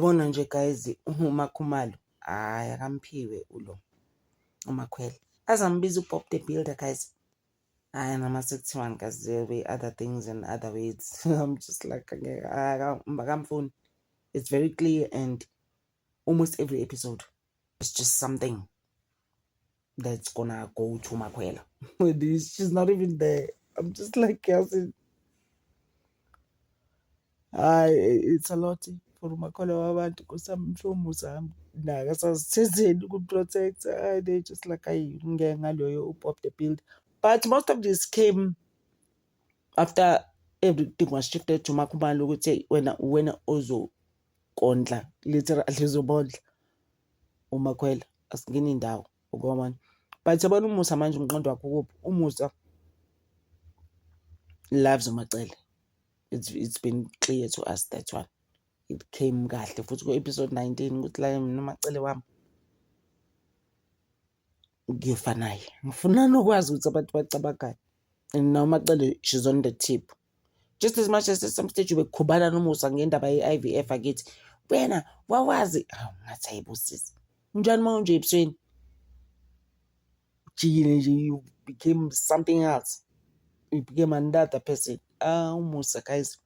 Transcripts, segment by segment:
Uyabona nje guys, uMakhumalo hayi akamphiwe ulo uMakhwela. Azambiza uBob the Builder guys. Hayi noma sekuthiwani guys, there will be other things and other ways. I'm just like akamfuni. It's very clear, and almost every episode it's just something that's gonna go to Makhwela. She's not even there. I'm just like, yes, it's a lot for Makhwela wabantu kusamhlomu sami. Naka sasithezeni ukuprotect. They just like ngaloyo uBob the Builder. But most of this came after everything was shifted to Makhumalo ukuthi wena ozokondla literally uzobondla uMakhwela asingeni indawo ukubona. But yabona uMusa manje umqondo wakhe kuphi? uMusa loves uMacele. It's been clear to us that one. It came kahle futhi ku episode 19 ukuthi la mina uMacele wami ngiyofa naye. Ngifuna nokwazi ukuthi abantu bacabangani. And now uMacele, she's on the tip. Just as much as at some stage bekhubana noMusa ngendaba ye-IVF akithi wena wawazi ngathi ayibusisi njani manje ebusweni jikile nje, you became something else, you became another person. uMusa guys,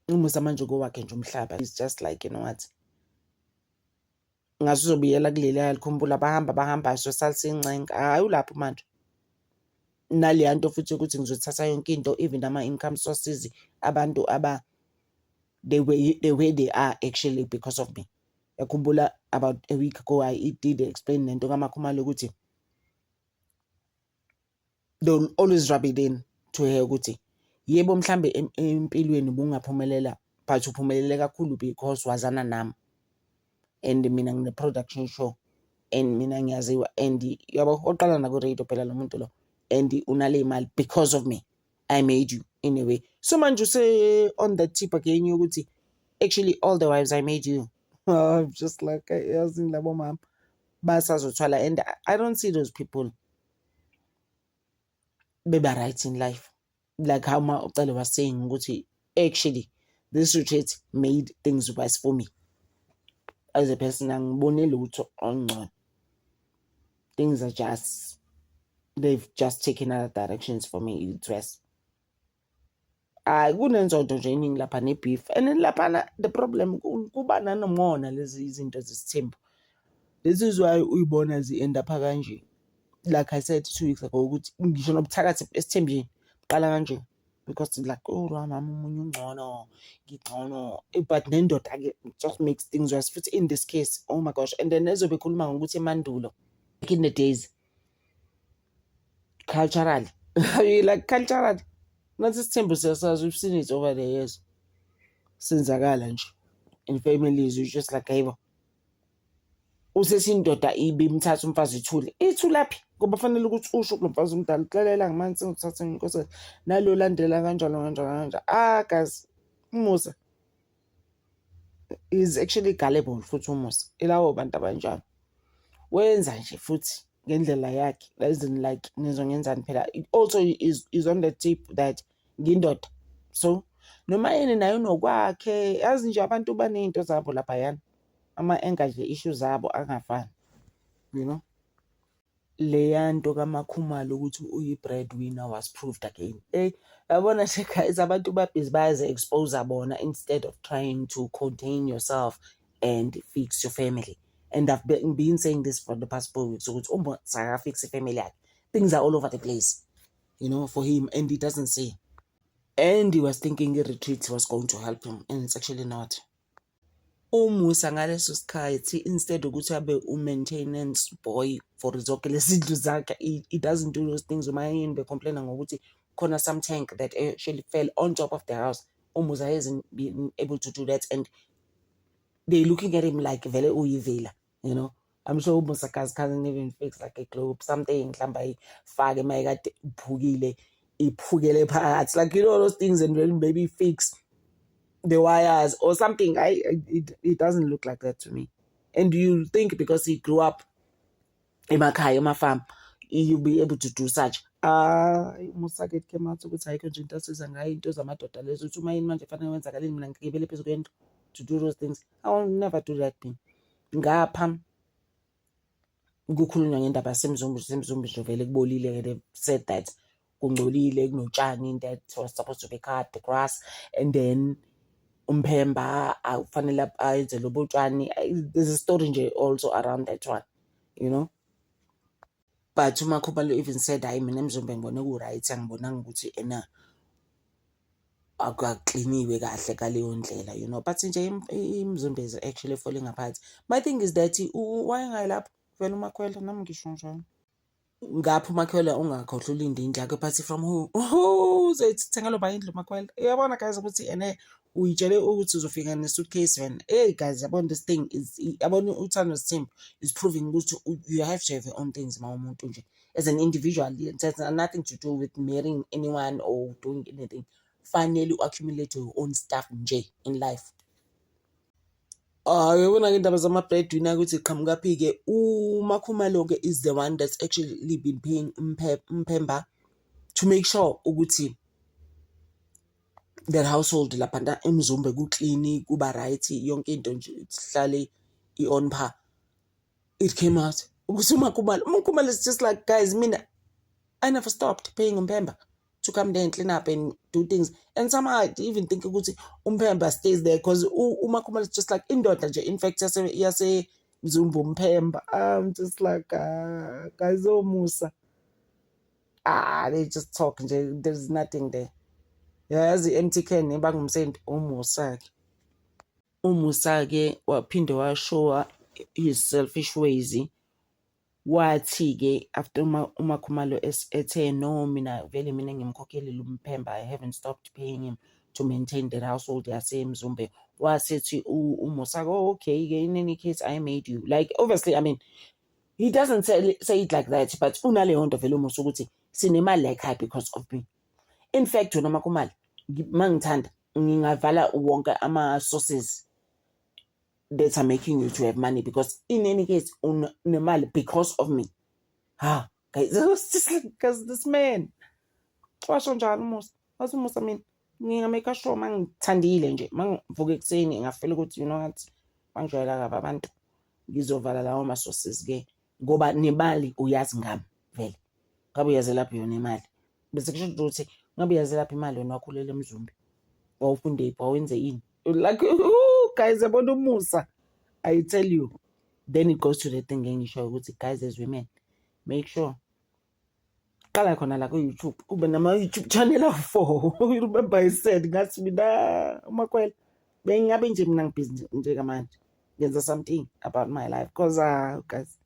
uMusa manje kowakhe nje umhlaba. It's just like, you know what, ngathi uzobuyela kuleli alikhumbula bahamba sosalisa ingcenga. Hayi ulapho manje naleya nto futhi ukuthi ngizothatha yonke into, even ama-income sources abantu the way they are actually because of me. Yakhumbula about a week ago I did explain nento kaMakhumalo ukuthi they'll always rub it in to her ukuthi yebo mhlambe empilweni bungaphumelela, but uphumelele kakhulu because wazana nami, and mina ngine production show, and mina ngiyaziwa, and yabo oqala na ku radio phela lo muntu lo, and unale imali because of me. I made you in a way. So manje use on the tip again ukuthi actually all the wives I made you. I'm just like, yazi labo mama basazothwala, and I don't see those people beba right in life. Like how Ucele was saying ukuthi actually this retreat made things worse for me as a person. Angibone lutho ongcono. Things are just, they've just taken other directions for me. It's worse. Kunenzondo nje iningi lapha ne-beef, and then lapha the problem kuba nanomona lezi izinto zesithembu. This is why uyibona zi-end up kanje. Like I said 2 weeks ago ukuthi ngisho nobuthakathi esithembeni qala kanje, because like mama umunye ungcono ngigcono, but nendoda ke just makes things worse futhi in this case. Oh my gosh. And then ezobe khuluma ngokuthi emandulo back in the days culturally like culturally nathi isithembu siyasazi, we've seen it over the years senzakala nje in families. You just like hayibo usesindoda ibimthatha umfazi ithulaphi ngoba fanele ukuthi usho kulo mfazi umdala uxelela ngamanje sengithatha inkosi nalo landela kanjalo. Guys, uMusa is actually gullible futhi uMusa ilawo bantu abanjalo wenza nje futhi ngendlela yakhe, as in like nizongenzani phela. It also is on the tip that ngindoda, so noma yini nayo nokwakhe, yazi nje abantu banento zabo lapha yana ama-anger nje issues zabo angafani, you know. Leya nto kaMakhumalo ukuthi uyi-breadwinner was proved again. Yabona nje guys, abantu babhizi bayazi-expose bona instead of trying to contain yourself and fix your family. And I've been saying this for the past 4 weeks ukuthi uMusa fix family yakhe. Things are all over the place, you know, for him, and he doesn't see. And he was thinking a retreat was going to help him, and it's actually not. uMusa ngaleso sikhathi instead ukuthi abe maintenance boy for zonke lezindlu zakhe, he doesn't do those things. Uma yini be complain ngokuthi khona some tank that actually fell on top of the house. uMusa hasn't been able to do that, and they looking at him like vele uyivila, you know. I'm sure uMusa can't even fix like a globe, something mhlamba ifake mayekade iphukile iphukele phakathi, like, you know, those things, and then maybe fix the wires or something. It doesn't look like that to me. And you think because he grew up in my farm, you'll be able to do such. Musa ke came out ukuthi ayikho nje into asiza ngayo into zamadoda lezo, uthi uma yini manje fanele wenzakaleni mina ngigibele phezu kwento. to do those things. I will never do that thing. Ngapha kukhulunywa ngendaba yasemzumbe nje vele kubolile. They said that kungcolile, kunotshani that was supposed to be cut, the grass, and then uMphemba kufanele ayenze lobo tshani. There's a story nje also around that one, you know. But uMakhubalo even said, hayi mina emzumbe ngibone ku-right, angibonanga ukuthi ena akukliniwe kahle ngaleyo ndlela, you know. But nje imzumbe is actually falling apart. My thing is that wayengayilapho vele uMakhwela, nami ngisho njalo. Ngapha uMakhwela ungakhohlwa ulinda indlu yakho, but from who? Uzoyithengela uba indlu uMakhwela. Uyabona guys ukuthi ene uyitshele ukuthi uzofika ne-suitcase wena. Hey guys, yabona this thing is, yabona uThando Thembi is proving ukuthi you have to have your own things ma umuntu nje. As an individual, it has nothing to do with marrying anyone or doing anything. Finally accumulate your own stuff nje in life. Uyabona ke indaba zama-breadwinner ukuthi qhamukaphi-ke uMakhumalo-ke is the one that's actually been paying uMphemba to make sure ukuthi that household lapha emzumbe kuklini, kuba right, yonke into nje ihlale i-on par. It came out ukuthi uMakhumalo is just like, guys, mina I never stopped paying uMphemba to come there and clean up and do things. And somehow I even think ukuthi uMphemba stays there because uMakhumalo is just like indoda nje. In fact, yase Mzumbe uMphemba. I'm just like, guys, Musa. They just talk nje. There's nothing there. Yazi empty can bangumsendi uMusa-ke. uMusa-ke waphinde washowa his selfish ways. Wathi-ke after uMakhumalo ethe no, mina vele mina ngimkhokheli uMphemba, I haven't stopped paying him to maintain the household yasemzumbe. Wasethi uMusa, okay, in any case I made you. Like, obviously, I mean, he doesn't say it like that, but unaleyo nto vele uMusa ukuthi sinemali like her because of me. In fact, wena Makhumalo, mangithanda ngingavala wonke ama-sources that are making you to have money, because in any case unemali because of me. Guys, it was just like, because this man washo njalo uMusa. Wathi uMusa mina ngingamake sure mangithandile nje, mangivuka ekuseni ngafela ukuthi you know what, bangijwayela kabi abantu, ngizovala lawo ma-sources-ke ngoba nemali uyazi ngami vele. Ngabe uyazi lapho yona imali, bese kusho ukuthi ngabe uyazi lapho imali wena wakhulela emzumbe, wawufunde iphi, wawenze ini, like guys, yabona uMusa, I tell you. Then it goes to the thing engisho ukuthi guys, as women, make sure qala khona la ku-YouTube ube nama-YouTube channel awu-4. You remember I said ngathi mina uMakhwela bengabe nje mina ngibhizi njengamanje ngenza something about my life, because guys,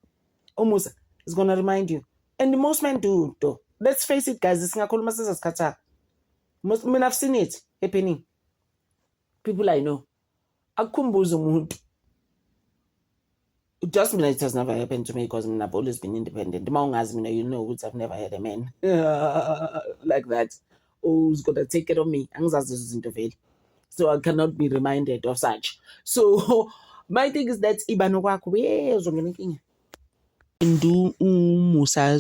uMusa is gonna remind you, and most men do though. Let's face it guys, singakhuluma sesasikhathaka. Mina I've seen it happening. People I know, akukhumbuze umuntu. Just mina, it has never happened to me because I've always been independent. You know, I've never had a man like that who's gonna take care of me. So I cannot be reminded of such. So my thing is that do uMusa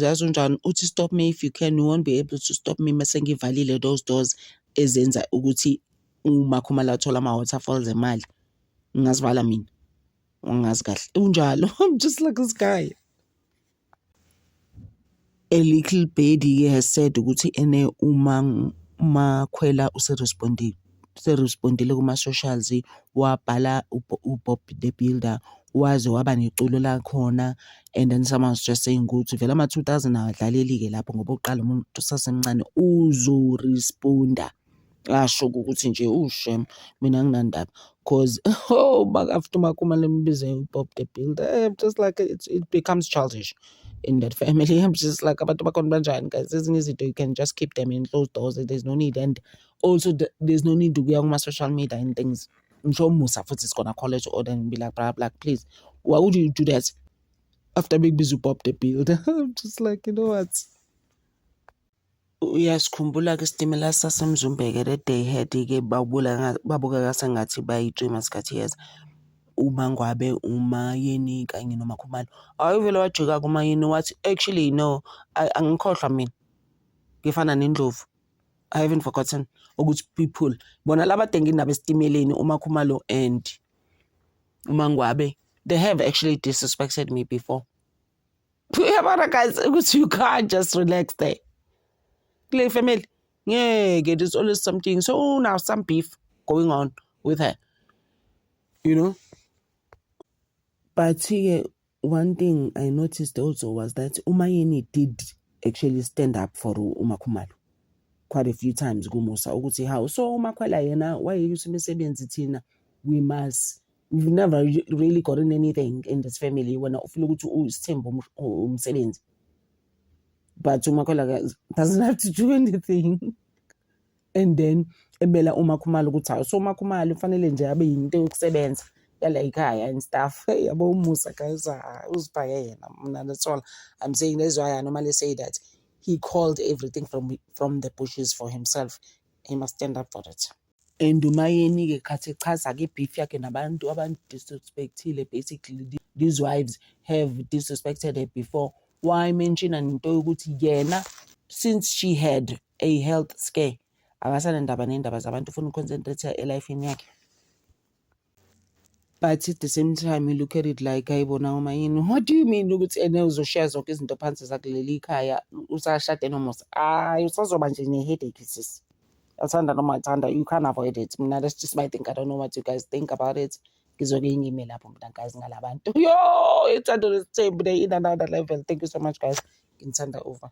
uthi stop me if you can. You won't be able to stop me mase ngivalile those doors ezenza ukuthi uMakhumalo athola ama-waterfalls emali. Ngazivala mina. Unjalo. I'm just like this guy. A little baby has said ukuthi ene uMakhwela userespondile kuma-socials, wabhala uBob the Builder, waze waba neculo lakhona, and then someone was just saying ukuthi vele ama-2000 awadlaleli-ke lapho ngoba uqala umuntu usasemncane uzoresponda. Asho ukuthi nje shem mina nginandaba, because after Makhumalo mbize uBob the Builder, I'm just like it becomes childish in that family. I'm just like abantu bakhona banjani guys, ezinye izinto you can just keep them in closed doors. There's no need, and also there's no need to go on my social media and things. I'm sure Musa Futhi is gonna call it to order and be like, blah, please, why would you do that after big busy Bob the Builder? I'm just like, you know what, uyasikhumbula-ke isitimela sasemzumbe-ke that they had-ke babukeka sengathi bayi-dream sikhathi yes, uMangwabe, uMayeni kanye noMakhumalo. Hayi vele wajika kuMayeni wathi actually no, angikhohlwa mina ngifana nendlovu, I haven't forgotten ukuthi people bona laba dengindaba esitimeleni uMakhumalo and uMangwabe, they have actually disrespected me before. Yabona guys ukuthi you can't just relax there. Kule family, yeah, there's always something. So now some beef going on with her, you know. But here, one thing I noticed also was that Umayeni did actually stand up for uMakhumalo quite a few times. Gumusa ukuthi how so uMakhwela yena why you imisebenzi thina we've never really gotten anything in this family when ufuna ukuthi usithembe umsebenzi. But uMakhwela doesn't have to do anything. And then ebela uMakhumalo ukuthi hawu so uMakhumalo ufanele nje abe yinto yokusebenza yala ekhaya and stuff. Yabo umusa guys uzifake yena mina, that's all I'm saying. That's why I normally say that he called everything from the bushes for himself. He must stand up for it. And Umayeni ke khathi chaza ke beef yakhe nabantu abantu disrespectile. Basically these wives have disrespected her before. Why mention into yokuthi yena since she had a health scare akasanendaba nendaba zabantu ufuna uconcentrate elifeni yakhe. But at the same time, you look at it like, ayibona Umayeni, what do you mean ukuthi ene uzoshare zonke izinto phansi zakuleli khaya usashade nomusa? Usazoba nje ne-headache sis. Athanda noma athanda, you can't avoid it. Mina, that's just my thing. I don't know what you guys think about it. Ngizoke ngime lapho mina guys ngalabantu. Yo, ithando lesithembu in another level. Thank you so much guys. Ngithanda over.